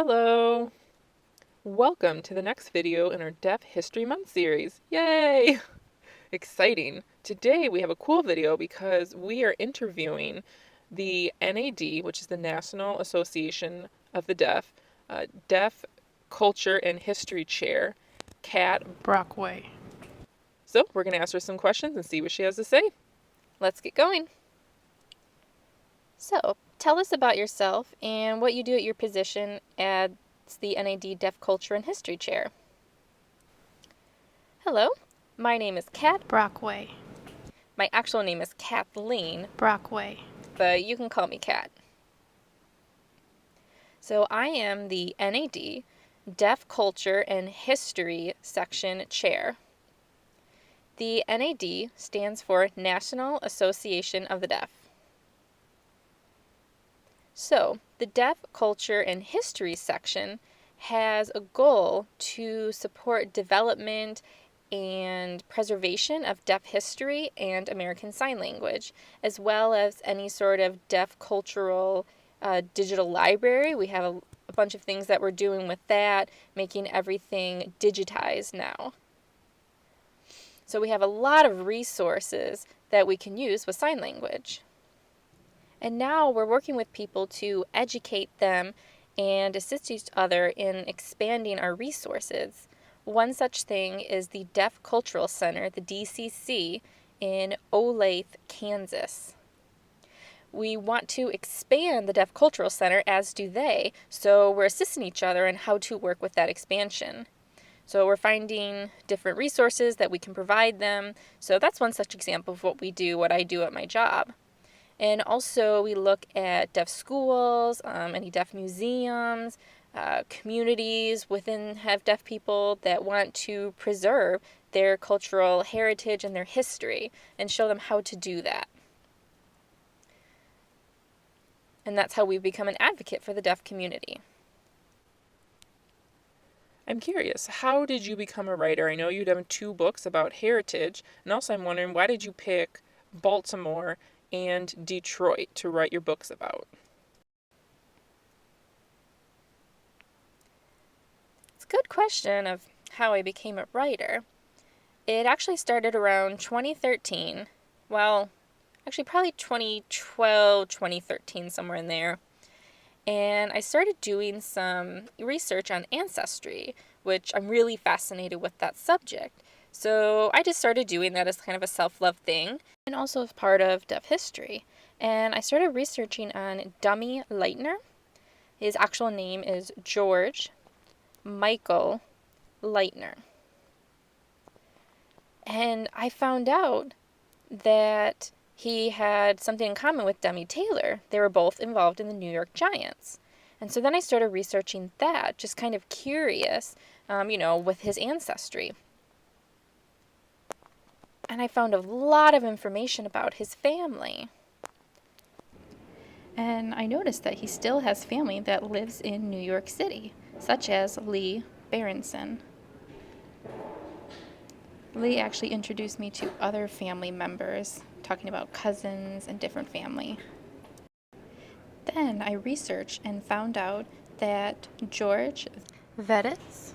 Hello! Welcome to the next video in our Deaf History Month series. Yay! Exciting! Today we have a cool video because we are interviewing the NAD, which is the National Association of the Deaf, Deaf Culture and History Chair, Kat Brockway. So we're going to ask her some questions and see what she has to say. Let's get going. So, tell us about yourself and what you do at your position as the NAD Deaf Culture and History Chair. Hello, my name is Kat. Brockway. My actual name is Kathleen. Brockway. But you can call me Kat. So I am the NAD Deaf Culture and History Section Chair. The NAD stands for National Association of the Deaf. So, the Deaf Culture and History section has a goal to support development and preservation of deaf history and American Sign Language, as well as any sort of deaf cultural digital library. We have a bunch of things that we're doing with that, making everything digitized now. So we have a lot of resources that we can use with sign language. And now we're working with people to educate them and assist each other in expanding our resources. One such thing is the Deaf Cultural Center, the DCC, in Olathe, Kansas. We want to expand the Deaf Cultural Center, as do they, so we're assisting each other in how to work with that expansion. So we're finding different resources that we can provide them. So that's one such example of what we do, what I do at my job. And also we look at deaf schools, any deaf museums, communities within have deaf people that want to preserve their cultural heritage and their history and show them how to do that. And that's how we've become an advocate for the deaf community. I'm curious, how did you become a writer? I know you've done 2 books about heritage, and also I'm wondering, why did you pick Baltimore and Detroit to write your books about? It's a good question of how I became a writer. It actually started around 2013. Well, actually probably 2012, 2013, somewhere in there. And I started doing some research on ancestry, which I'm really fascinated with that subject. So I just started doing that as kind of a self-love thing, and also as part of deaf history. And I started researching on Dummy Leitner. His actual name is George Michael Leitner. And I found out that he had something in common with Dummy Taylor. They were both involved in the New York Giants. And so then I started researching that, just kind of curious, with his ancestry. And I found a lot of information about his family. And I noticed that he still has family that lives in New York City, such as Lee Berenson. Lee actually introduced me to other family members, talking about cousins and different family. Then I researched and found out that George Vedetz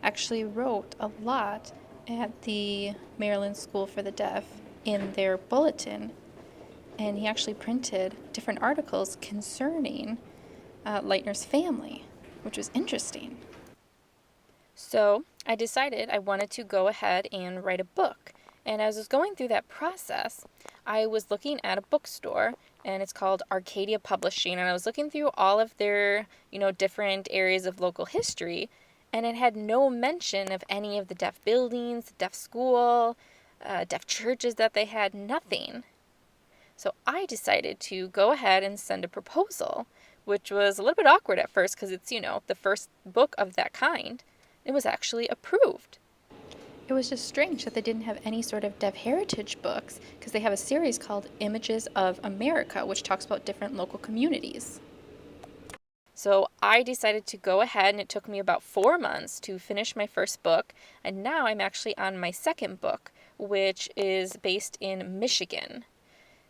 actually wrote a lot at the Maryland School for the Deaf in their bulletin, and he actually printed different articles concerning Leitner's family, which was interesting. So I decided I wanted to go ahead and write a book. And as I was going through that process, I was looking at a bookstore, and it's called Arcadia Publishing, and I was looking through all of their, different areas of local history, and it had no mention of any of the deaf buildings, the deaf school, deaf churches that they had, nothing. So I decided to go ahead and send a proposal, which was a little bit awkward at first because it's, the first book of that kind. It was actually approved. It was just strange that they didn't have any sort of deaf heritage books, because they have a series called Images of America, which talks about different local communities. So I decided to go ahead, and it took me about 4 months to finish my first book, and now I'm actually on my second book, which is based in Michigan.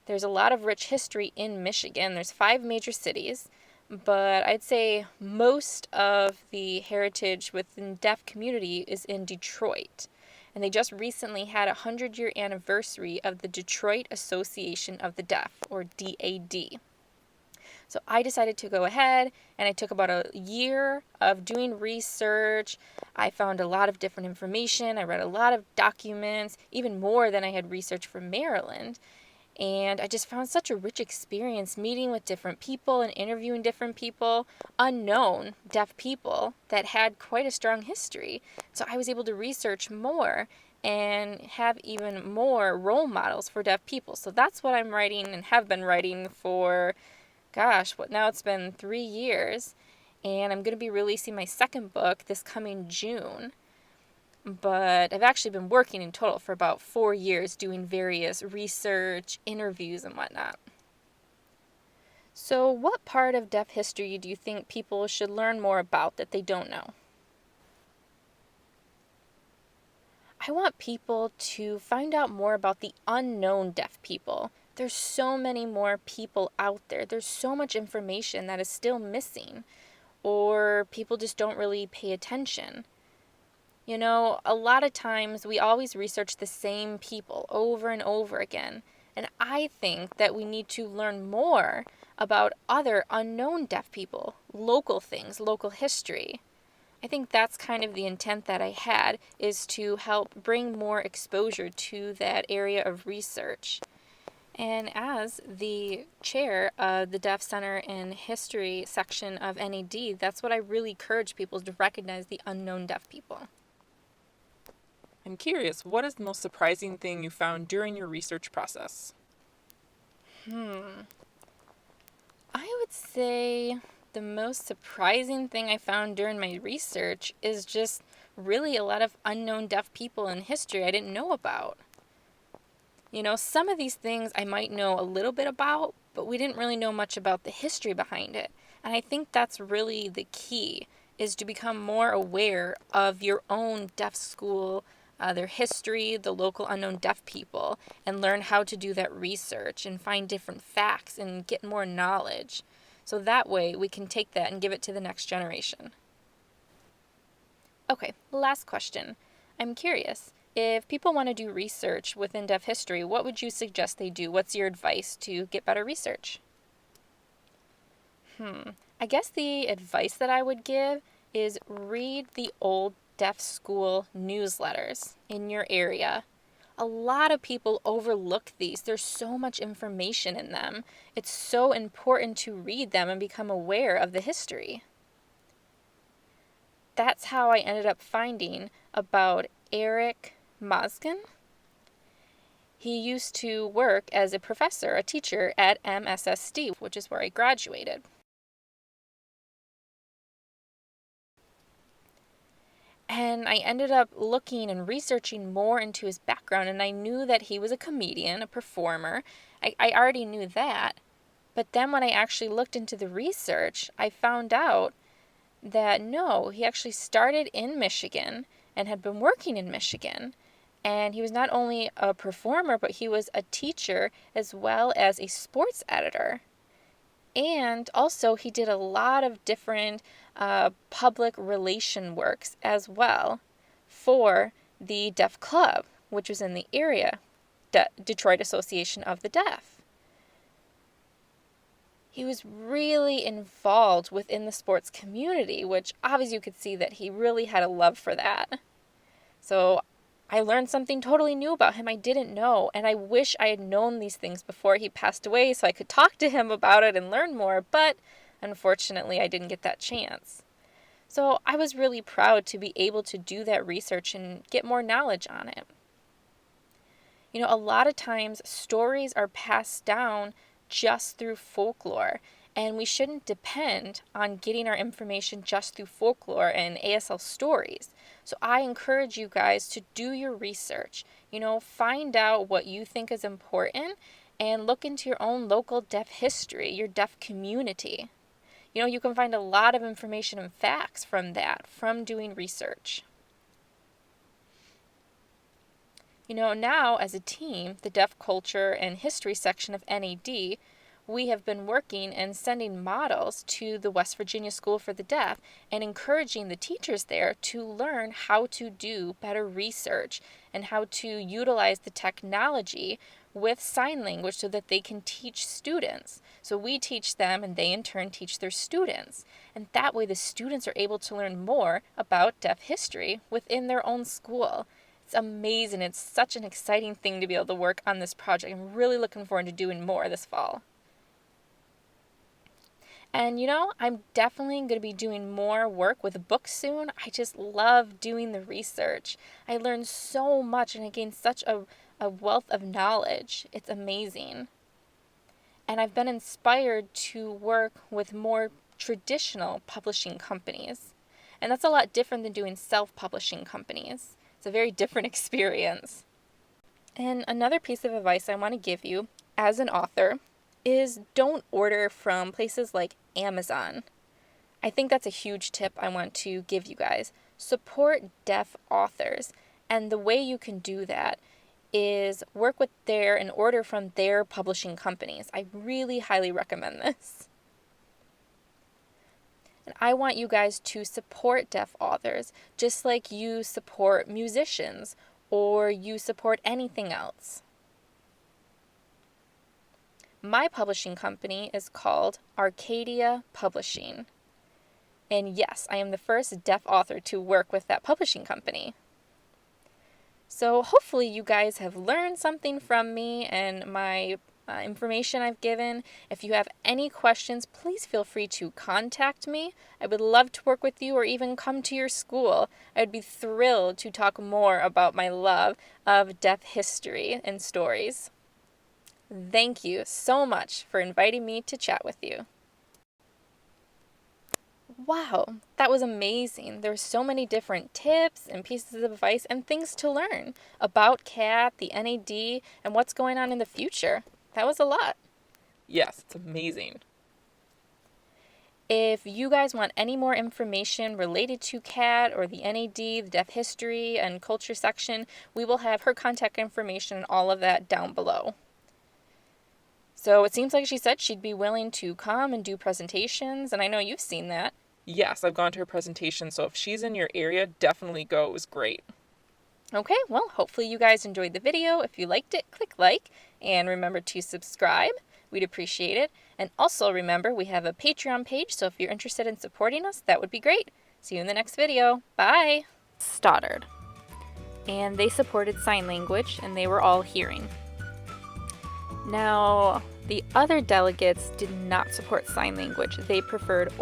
There's a lot of rich history in Michigan. There's 5 major cities. but I'd say most of the heritage within deaf community is in Detroit. And they just recently had a 100-year anniversary of the Detroit Association of the Deaf, or DAD. So I decided to go ahead and I took about a year of doing research. I found a lot of different information. I read a lot of documents, even more than I had researched for Maryland. And I just found such a rich experience meeting with different people and interviewing different people, unknown deaf people that had quite a strong history. So I was able to research more and have even more role models for deaf people. So that's what I'm writing and have been writing for, now it's been 3 years. And I'm going to be releasing my second book this coming June. But I've actually been working in total for about 4 years doing various research, interviews, and whatnot. So, what part of deaf history do you think people should learn more about that they don't know? I want people to find out more about the unknown deaf people. There's so many more people out there. There's so much information that is still missing, or people just don't really pay attention. You know, a lot of times we always research the same people over and over again. And I think that we need to learn more about other unknown deaf people, local things, local history. I think that's kind of the intent that I had, is to help bring more exposure to that area of research. And as the chair of the Deaf Center and History section of NAD, that's what I really encourage people to recognize the unknown deaf people. I'm curious, what is the most surprising thing you found during your research process? I would say the most surprising thing I found during my research is just really a lot of unknown deaf people in history I didn't know about. You know, some of these things I might know a little bit about, but we didn't really know much about the history behind it. And I think that's really the key, is to become more aware of your own deaf school, their history, the local unknown deaf people, and learn how to do that research and find different facts and get more knowledge. So that way we can take that and give it to the next generation. Okay, last question. I'm curious, if people want to do research within deaf history, what would you suggest they do? What's your advice to get better research? I guess the advice that I would give is read the old deaf school newsletters in your area. A lot of people overlook these. There's so much information in them. It's so important to read them and become aware of the history. That's how I ended up finding about Eric Mosgen. He used to work as a professor, a teacher at MSSD, which is where I graduated. And I ended up looking and researching more into his background, and I knew that he was a comedian, a performer. I already knew that. But then when I actually looked into the research, I found out that no, he actually started in Michigan and had been working in Michigan. And he was not only a performer, but he was a teacher as well as a sports editor. And also, he did a lot of different public relation works as well for the Deaf Club, which was in the area, Detroit Association of the Deaf. He was really involved within the sports community, which obviously you could see that he really had a love for that. So I learned something totally new about him I didn't know, and I wish I had known these things before he passed away so I could talk to him about it and learn more, but unfortunately I didn't get that chance. So I was really proud to be able to do that research and get more knowledge on it. You know, a lot of times stories are passed down just through folklore, and we shouldn't depend on getting our information just through folklore and ASL stories. So I encourage you guys to do your research. You know, find out what you think is important and look into your own local deaf history, your deaf community. You know, you can find a lot of information and facts from that, from doing research. You know, now as a team, the Deaf Culture and History section of NAD, we have been working and sending models to the West Virginia School for the Deaf and encouraging the teachers there to learn how to do better research and how to utilize the technology with sign language so that they can teach students. So we teach them and they in turn teach their students. And that way the students are able to learn more about deaf history within their own school. It's amazing. It's such an exciting thing to be able to work on this project. I'm really looking forward to doing more this fall. And I'm definitely going to be doing more work with books soon. I just love doing the research. I learned so much and I gained such a wealth of knowledge. It's amazing. And I've been inspired to work with more traditional publishing companies. And that's a lot different than doing self-publishing companies. It's a very different experience. And another piece of advice I want to give you as an author is don't order from places like Amazon. I think that's a huge tip I want to give you guys. Support deaf authors. And the way you can do that is work with and order from their publishing companies. I really highly recommend this. And I want you guys to support deaf authors just like you support musicians or you support anything else. My publishing company is called Arcadia Publishing. And yes, I am the first deaf author to work with that publishing company. So hopefully you guys have learned something from me and my information I've given. If you have any questions, please feel free to contact me. I would love to work with you or even come to your school. I would be thrilled to talk more about my love of deaf history and stories. Thank you so much for inviting me to chat with you. Wow, that was amazing. There were so many different tips and pieces of advice and things to learn about CAT, the NAD, and what's going on in the future. That was a lot. Yes, it's amazing. If you guys want any more information related to CAT or the NAD, the Deaf History and Culture section, we will have her contact information and all of that down below. So it seems like she said she'd be willing to come and do presentations, and I know you've seen that. Yes, I've gone to her presentation, so if she's in your area, definitely go. It was great. Okay, well, hopefully you guys enjoyed the video. If you liked it, click like, and remember to subscribe. We'd appreciate it. And also remember, we have a Patreon page, so if you're interested in supporting us, that would be great. See you in the next video. Bye! Stoddard. And they supported sign language, and they were all hearing. Now, the other delegates did not support sign language. They preferred